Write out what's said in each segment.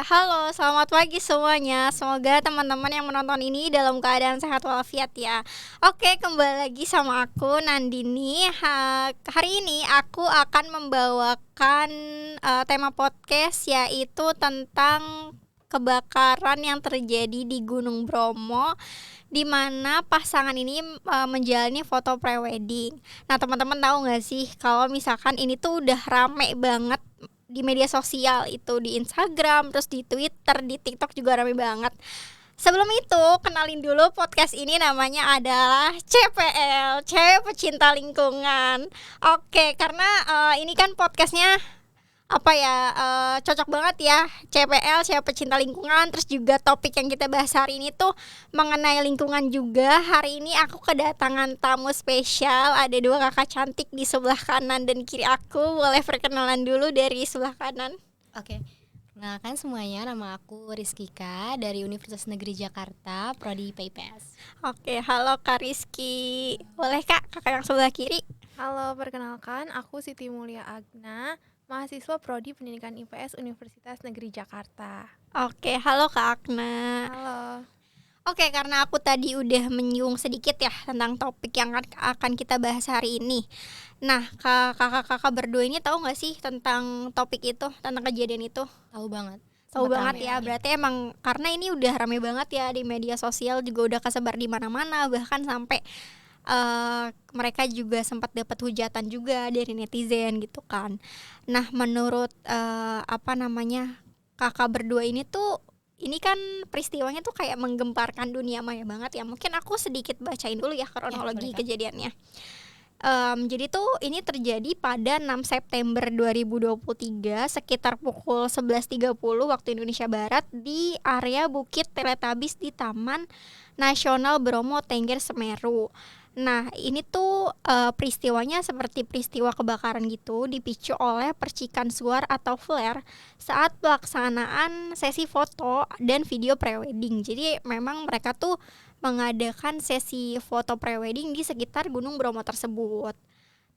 Halo, selamat pagi semuanya. Semoga teman-teman yang menonton ini dalam keadaan sehat walafiat ya. Oke, kembali lagi sama aku Nandini. Hari ini aku akan membawakan tema podcast yaitu tentang kebakaran yang terjadi di Gunung Bromo di mana pasangan ini menjalani foto prewedding. Nah, teman-teman tahu nggak sih kalau misalkan ini tuh udah rame banget di media sosial, itu di Instagram, terus di Twitter, di TikTok juga rame banget. Sebelum itu, kenalin dulu podcast ini namanya adalah CPL, Cewek Pecinta Lingkungan. Oke, karena ini kan podcastnya cocok banget ya, CPL, Cewek Pecinta Lingkungan. Terus juga topik yang kita bahas hari ini tuh mengenai lingkungan juga. Hari ini aku kedatangan tamu spesial. Ada dua kakak cantik di sebelah kanan dan kiri aku. Boleh perkenalan dulu dari sebelah kanan. Oke, kenalkan semuanya, nama aku Rizkika dari Universitas Negeri Jakarta, Prodi PIPS. Oke, halo Kak Rizky. Boleh Kak, kakak yang sebelah kiri? Halo, perkenalkan aku Siti Mulia Agna, mahasiswa Prodi Pendidikan IPS Universitas Negeri Jakarta. Oke, halo Kak Agna. Halo. Oke, karena aku tadi udah menyinggung sedikit ya tentang topik yang akan kita bahas hari ini. Nah, kakak-kakak berdua ini tahu nggak sih tentang topik itu, tentang kejadian itu? Tahu banget. Tahu Sempat banget rame ya, berarti emang karena ini udah rame banget ya di media sosial, juga udah kesebar di mana-mana, bahkan sampai mereka juga sempat dapat hujatan juga dari netizen gitu kan. Nah, menurut kakak berdua ini tuh, ini kan peristiwanya tuh kayak menggemparkan dunia maya banget ya. Mungkin aku sedikit bacain dulu ya kronologi boleh, Kak. kejadiannya. Jadi tuh ini terjadi pada 6 September 2023 sekitar pukul 11.30 waktu Indonesia Barat di area Bukit Teletabis di Taman Nasional Bromo Tengger Semeru. Nah, ini tuh peristiwanya seperti peristiwa kebakaran gitu, dipicu oleh percikan suar atau flare saat pelaksanaan sesi foto dan video prewedding. Jadi memang mereka tuh mengadakan sesi foto prewedding di sekitar Gunung Bromo tersebut.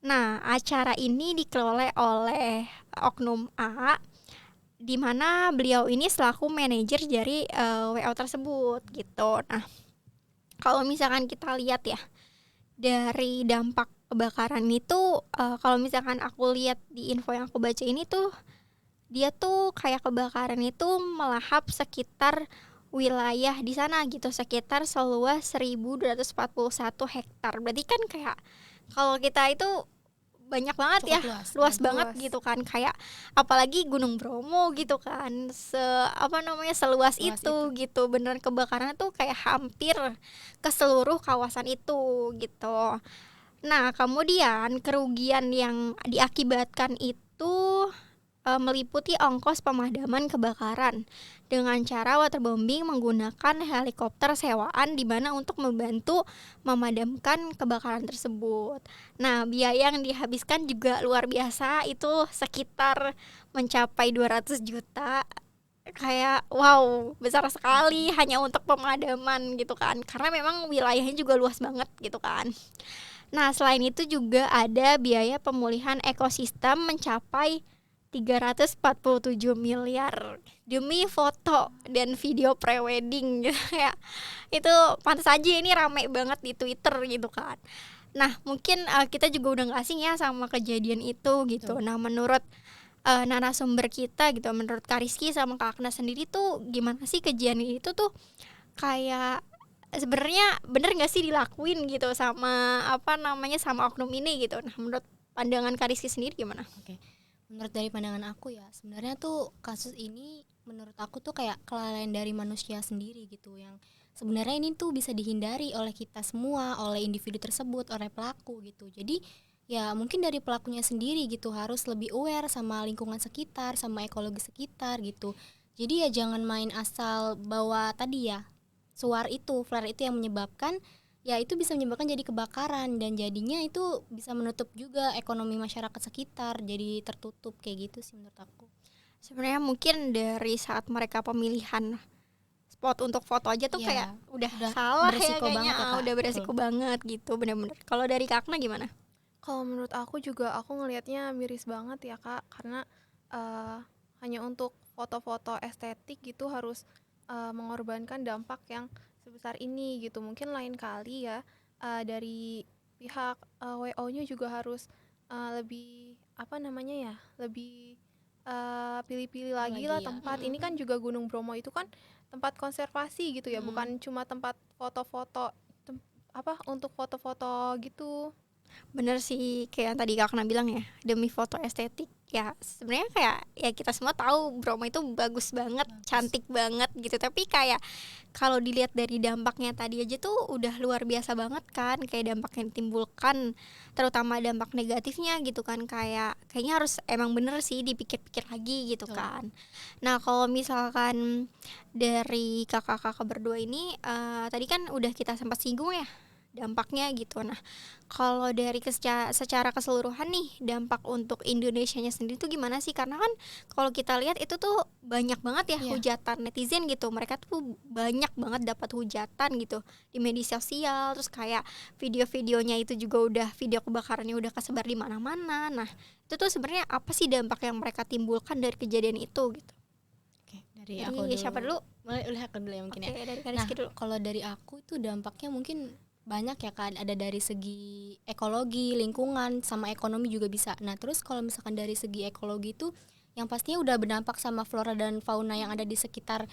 Nah, acara ini dikelola oleh Oknum A, di mana beliau ini selaku manajer dari WO tersebut gitu. Nah, kalau misalkan kita lihat ya dari dampak kebakaran itu, kalau misalkan aku lihat di info yang aku baca ini tuh, dia tuh kayak kebakaran itu melahap sekitar wilayah di sana gitu, sekitar seluas 1.241 hektar. Berarti kan kayak kalau kita itu banyak banget ya, Cukup luas. luas Luas. banget gitu kan, kayak apalagi Gunung Bromo gitu kan, seluas Luas itu gitu. Beneran kebakarannya tuh kayak hampir ke seluruh kawasan itu gitu. Nah, kemudian kerugian yang diakibatkan itu meliputi ongkos pemadaman kebakaran dengan cara waterbombing menggunakan helikopter sewaan di mana untuk membantu memadamkan kebakaran tersebut. Nah, biaya yang dihabiskan juga luar biasa, itu sekitar mencapai 200 juta. Kayak wow, besar sekali hanya untuk pemadaman gitu kan. Karena memang wilayahnya juga luas banget gitu kan. Nah, selain itu juga ada biaya pemulihan ekosistem mencapai 347 miliar demi foto dan video prewedding gitu ya. Itu pantas aja ini rame banget di Twitter gitu kan. Nah, mungkin kita juga udah gak asing ya sama kejadian itu gitu. Betul. Nah, menurut narasumber kita gitu, menurut Kak Rizky sama Kak Akna sendiri tuh gimana sih kejadian itu tuh, kayak sebenarnya bener nggak sih dilakuin gitu sama sama oknum ini gitu. Nah, menurut pandangan Kak Rizky sendiri gimana? Oke. Menurut dari pandangan aku ya, sebenarnya tuh kasus ini menurut aku tuh kayak kelalaian dari manusia sendiri gitu, yang sebenarnya ini tuh bisa dihindari oleh kita semua, oleh individu tersebut, oleh pelaku gitu. Jadi ya mungkin dari pelakunya sendiri gitu harus lebih aware sama lingkungan sekitar, sama ekologi sekitar gitu. Jadi ya jangan main asal bawa tadi ya flare itu yang menyebabkan, ya itu bisa menyebabkan jadi kebakaran, dan jadinya itu bisa menutup juga ekonomi masyarakat sekitar, jadi tertutup kayak gitu sih menurut aku. Sebenarnya mungkin dari saat mereka pemilihan spot untuk foto aja tuh Iya, kayak udah udah salah ya beresiko kayaknya. banget ya, Kak. Udah beresiko Betul. banget gitu, bener-bener. Kalau dari Kak Akna gimana? Kalau menurut aku juga aku ngelihatnya miris banget ya, Kak, karena hanya untuk foto-foto estetik gitu harus mengorbankan dampak yang sebesar ini gitu. Mungkin lain kali ya dari pihak WO-nya juga harus lebih apa namanya ya, lebih pilih-pilih lagi lah Lagi ya. tempat. Ini kan juga Gunung Bromo itu kan tempat konservasi gitu ya, bukan cuma tempat foto-foto untuk foto-foto gitu. Bener sih, kayak yang tadi Kakak bilang ya, demi foto estetik. Ya sebenarnya kayak ya kita semua tahu Bromo itu bagus banget, cantik banget gitu. Tapi kayak kalau dilihat dari dampaknya tadi aja tuh udah luar biasa banget kan, kayak dampak yang ditimbulkan, terutama dampak negatifnya gitu kan, kayaknya harus emang bener sih dipikir-pikir lagi gitu Betul. kan. Nah kalau misalkan dari kakak-kakak berdua ini tadi kan udah kita sempat singgung ya dampaknya gitu. Nah, kalau dari secara keseluruhan nih dampak untuk Indonesianya sendiri tuh gimana sih? Karena kan kalau kita lihat itu tuh banyak banget ya Iya. hujatan netizen gitu. Mereka tuh banyak banget dapat hujatan gitu di media sosial. Terus kayak video-videonya itu juga udah video kebakarannya udah kesebar di mana-mana. Nah, itu tuh sebenarnya apa sih dampak yang mereka timbulkan dari kejadian itu gitu? Oke, dari Dari aku dulu. siapa dulu? Boleh aku dulu ya mungkin Oke, ya. dari Kak Nah, Rizky dulu. kalau dari aku itu dampaknya mungkin banyak ya kan, ada dari segi ekologi, lingkungan, sama ekonomi juga bisa. Nah, terus kalau misalkan dari segi ekologi itu yang pastinya udah berdampak sama flora dan fauna yang ada di sekitar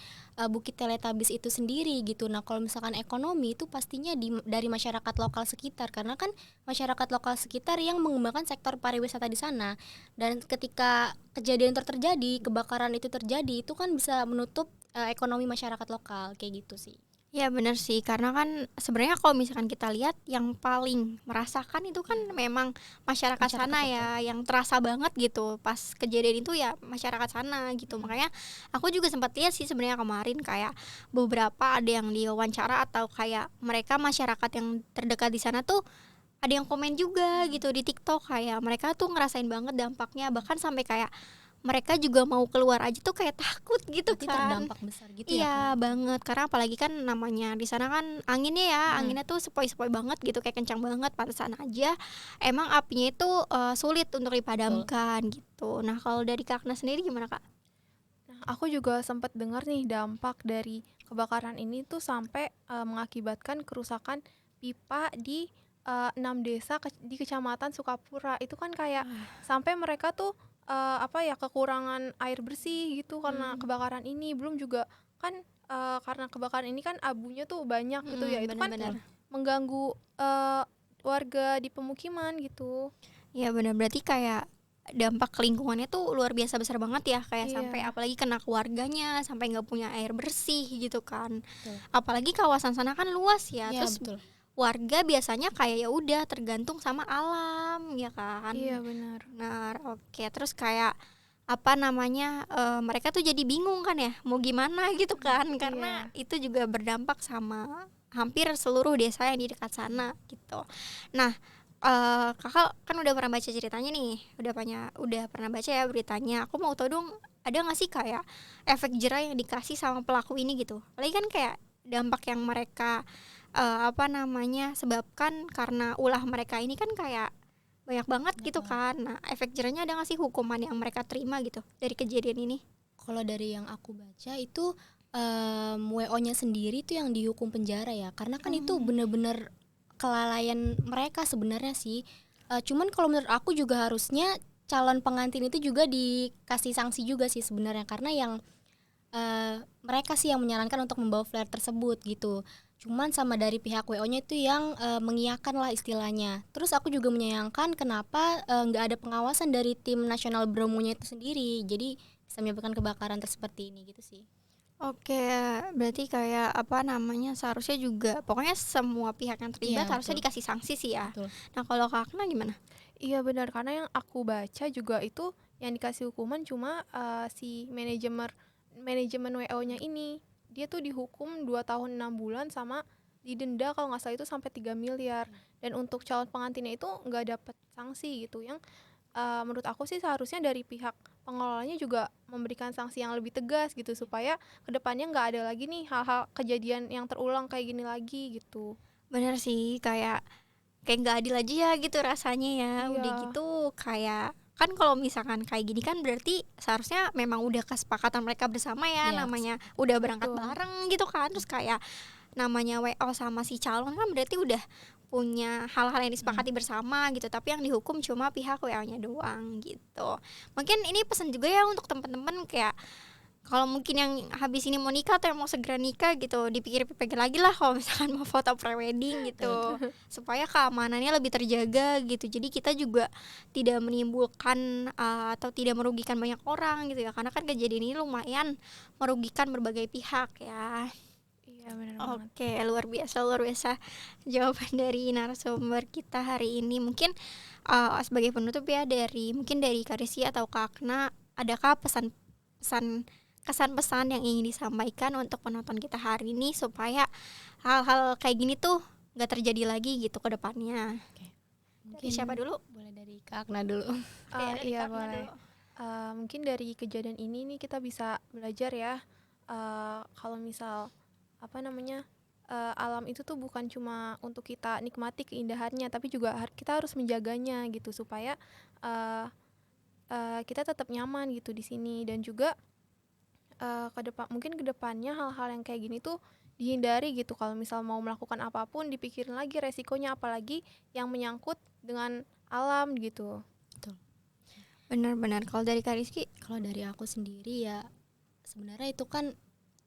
Bukit Teletabis itu sendiri gitu. Nah, kalau misalkan ekonomi itu pastinya dari masyarakat lokal sekitar, karena kan masyarakat lokal sekitar yang mengembangkan sektor pariwisata di sana. Dan ketika kejadian terjadi, kebakaran itu terjadi, itu kan bisa menutup ekonomi masyarakat lokal kayak gitu sih. Ya benar sih, karena kan sebenarnya kalau misalkan kita lihat yang paling merasakan itu kan memang masyarakat sana Masyarakat lokal. ya, yang terasa banget gitu pas kejadian itu ya masyarakat sana gitu. Makanya aku juga sempat lihat sih sebenarnya kemarin kayak beberapa ada yang diwawancara atau kayak mereka masyarakat yang terdekat di sana tuh ada yang komen juga gitu di TikTok kayak mereka tuh ngerasain banget dampaknya, bahkan sampai kayak mereka juga mau keluar aja tuh kayak takut gitu Berarti kan. terdampak besar gitu ya Iya Kak. banget, karena apalagi kan namanya di sana kan anginnya ya, anginnya tuh sepoi-sepoi banget gitu, kayak kencang banget, pantesan aja emang apinya itu sulit untuk Betul. dipadamkan gitu. Nah kalau dari Kakna sendiri gimana Kak? Nah, aku juga sempat dengar nih dampak dari kebakaran ini tuh sampai mengakibatkan kerusakan pipa di 6 desa di Kecamatan Sukapura. Itu kan kayak sampai mereka tuh kekurangan air bersih gitu karena kebakaran ini. Belum juga kan karena kebakaran ini kan abunya tuh banyak gitu ya. Itu kan Bener-bener. mengganggu warga di pemukiman gitu. Ya benar, berarti kayak dampak lingkungannya tuh luar biasa besar banget ya, kayak sampai Iya. apalagi kena keluarganya, sampai nggak punya air bersih gitu kan. Betul. Apalagi kawasan sana kan luas ya, Iya, terus betul. warga biasanya kayak ya udah tergantung sama alam ya kan. Iya benar. Benar, oke. Terus kayak apa namanya mereka tuh jadi bingung kan ya mau gimana gitu kan, karena Iya. itu juga berdampak sama hampir seluruh desa yang di dekat sana gitu. Nah kakak kan udah pernah baca ceritanya nih, udah pernah baca ya beritanya. Aku mau tahu dong, ada nggak sih kayak efek jerah yang dikasih sama pelaku ini gitu? Apalagi kan kayak dampak yang mereka sebabkan karena ulah mereka ini kan kayak banyak banget gitu kan. Nah efek jerahnya ada nggak sih hukuman yang mereka terima gitu dari kejadian ini? Kalau dari yang aku baca itu WO-nya sendiri tuh yang dihukum penjara ya, karena kan itu bener-bener kelalaian mereka sebenarnya sih. Cuman kalau menurut aku juga harusnya calon pengantin itu juga dikasih sanksi juga sih sebenarnya, karena yang mereka sih yang menyarankan untuk membawa flare tersebut gitu. Cuman sama dari pihak WO-nya itu yang mengiyakan lah istilahnya. Terus aku juga menyayangkan kenapa nggak ada pengawasan dari tim nasional Bromonya itu sendiri. Jadi bisa menyebabkan kebakaran seperti ini gitu sih. Oke, berarti kayak seharusnya juga pokoknya semua pihak yang terlibat Iya, harusnya betul. dikasih sanksi sih ya. Betul. Nah kalau Kakna gimana? Iya benar, karena yang aku baca juga itu yang dikasih hukuman cuma si manajemen WO-nya ini. Dia tuh dihukum 2 tahun 6 bulan sama didenda kalau nggak salah itu sampai 3 miliar. Dan untuk calon pengantinnya itu nggak dapat sanksi gitu. Yang menurut aku sih seharusnya dari pihak pengelolanya juga memberikan sanksi yang lebih tegas gitu supaya kedepannya nggak ada lagi nih hal-hal kejadian yang terulang kayak gini lagi gitu. Bener sih, kayak nggak adil aja ya gitu rasanya ya. Udah Iya. gitu kayak kan kalau misalkan kayak gini kan berarti seharusnya memang udah kesepakatan mereka bersama ya, Iya. namanya udah berangkat Betul. bareng gitu kan. Terus kayak namanya WO sama si calon kan berarti udah punya hal-hal yang disepakati bersama gitu, tapi yang dihukum cuma pihak WO-nya doang gitu. Mungkin ini pesan juga ya untuk teman-teman, kayak kalau mungkin yang habis ini mau nikah atau yang mau segera nikah gitu, dipikir-pikir lagi lah kalau misalkan mau foto prewedding gitu, supaya keamanannya lebih terjaga gitu. Jadi kita juga tidak menimbulkan atau tidak merugikan banyak orang gitu ya, karena kan kejadian ini lumayan merugikan berbagai pihak ya. Iya benar banget. Oke, luar biasa jawaban dari narasumber kita hari ini. Mungkin sebagai penutup ya, mungkin dari Karisi atau Kak Akna, adakah pesan-pesan, kesan-pesan yang ingin disampaikan untuk penonton kita hari ini supaya hal-hal kayak gini tuh nggak terjadi lagi gitu ke depannya? Dari siapa dulu? Boleh dari Kak Akna dulu. Oke, dari Iya Kak Akna boleh. dulu. Mungkin dari kejadian ini nih kita bisa belajar ya, kalau misal alam itu tuh bukan cuma untuk kita nikmati keindahannya, tapi juga kita harus menjaganya gitu supaya kita tetap nyaman gitu di sini. Dan juga mungkin kedepannya hal-hal yang kayak gini tuh dihindari gitu. Kalau misal mau melakukan apapun, dipikirin lagi resikonya, apalagi yang menyangkut dengan alam gitu. Benar-benar. Kalau dari Kak Rizky? Kalau dari aku sendiri ya, sebenarnya itu kan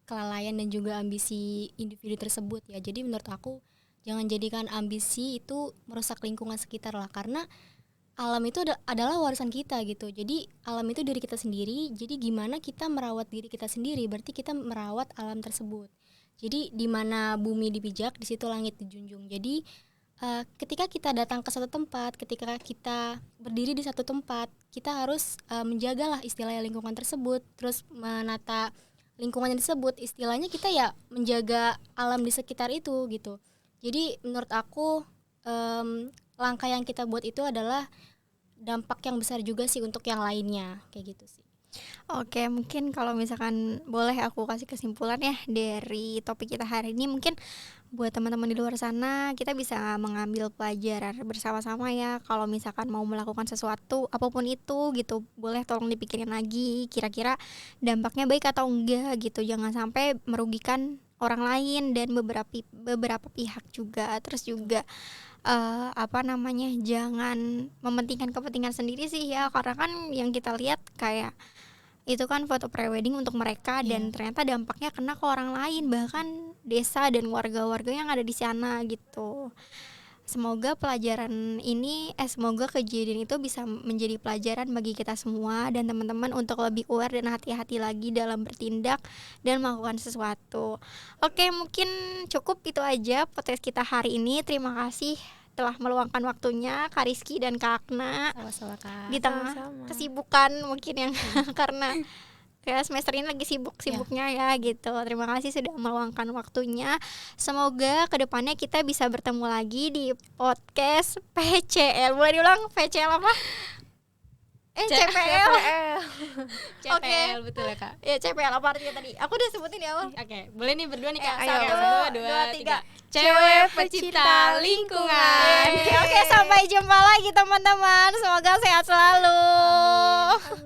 kelalaian dan juga ambisi individu tersebut ya. Jadi menurut aku jangan jadikan ambisi itu merusak lingkungan sekitar lah, karena alam itu adalah warisan kita gitu. Jadi alam itu diri kita sendiri. Jadi gimana kita merawat diri kita sendiri, berarti kita merawat alam tersebut. Jadi di mana bumi dipijak, di situ langit dijunjung. Jadi ketika kita datang ke suatu tempat, ketika kita berdiri di satu tempat, kita harus menjagalah istilahnya lingkungan tersebut, terus menata lingkungan yang disebut, istilahnya kita ya menjaga alam di sekitar itu gitu. Jadi menurut aku langkah yang kita buat itu adalah dampak yang besar juga sih untuk yang lainnya, kayak gitu sih. Oke, mungkin kalau misalkan boleh aku kasih kesimpulan ya dari topik kita hari ini, mungkin buat teman-teman di luar sana kita bisa mengambil pelajaran bersama-sama ya. Kalau misalkan mau melakukan sesuatu apapun itu gitu, boleh tolong dipikirin lagi kira-kira dampaknya baik atau enggak gitu. Jangan sampai merugikan orang lain dan beberapa pihak juga. Terus juga jangan mementingkan kepentingan sendiri sih ya, karena kan yang kita lihat kayak itu kan foto prewedding untuk mereka dan ternyata dampaknya kena ke orang lain, bahkan desa dan warga-warga yang ada di sana gitu. Semoga semoga kejadian itu bisa menjadi pelajaran bagi kita semua dan teman-teman untuk lebih aware dan hati-hati lagi dalam bertindak dan melakukan sesuatu. Oke, mungkin cukup itu aja podcast kita hari ini. Terima kasih telah meluangkan waktunya Kak Rizky dan Kak Akna Sama-sama Kak. di tengah Sama-sama. kesibukan mungkin yang karena kayak semester ini lagi sibuk-sibuknya ya gitu. Terima kasih sudah meluangkan waktunya. Semoga kedepannya kita bisa bertemu lagi di podcast PCL. Boleh diulang, PCL apa? CPL. CPL betul ya Kak. Ya CPL apa artinya tadi? Aku udah sebutin di awal. Oke, boleh nih berdua nih Kak. Ayo. 1, 2, 3. Cewek pecinta lingkungan. Oke, sampai jumpa lagi teman-teman. Semoga sehat selalu. Amin.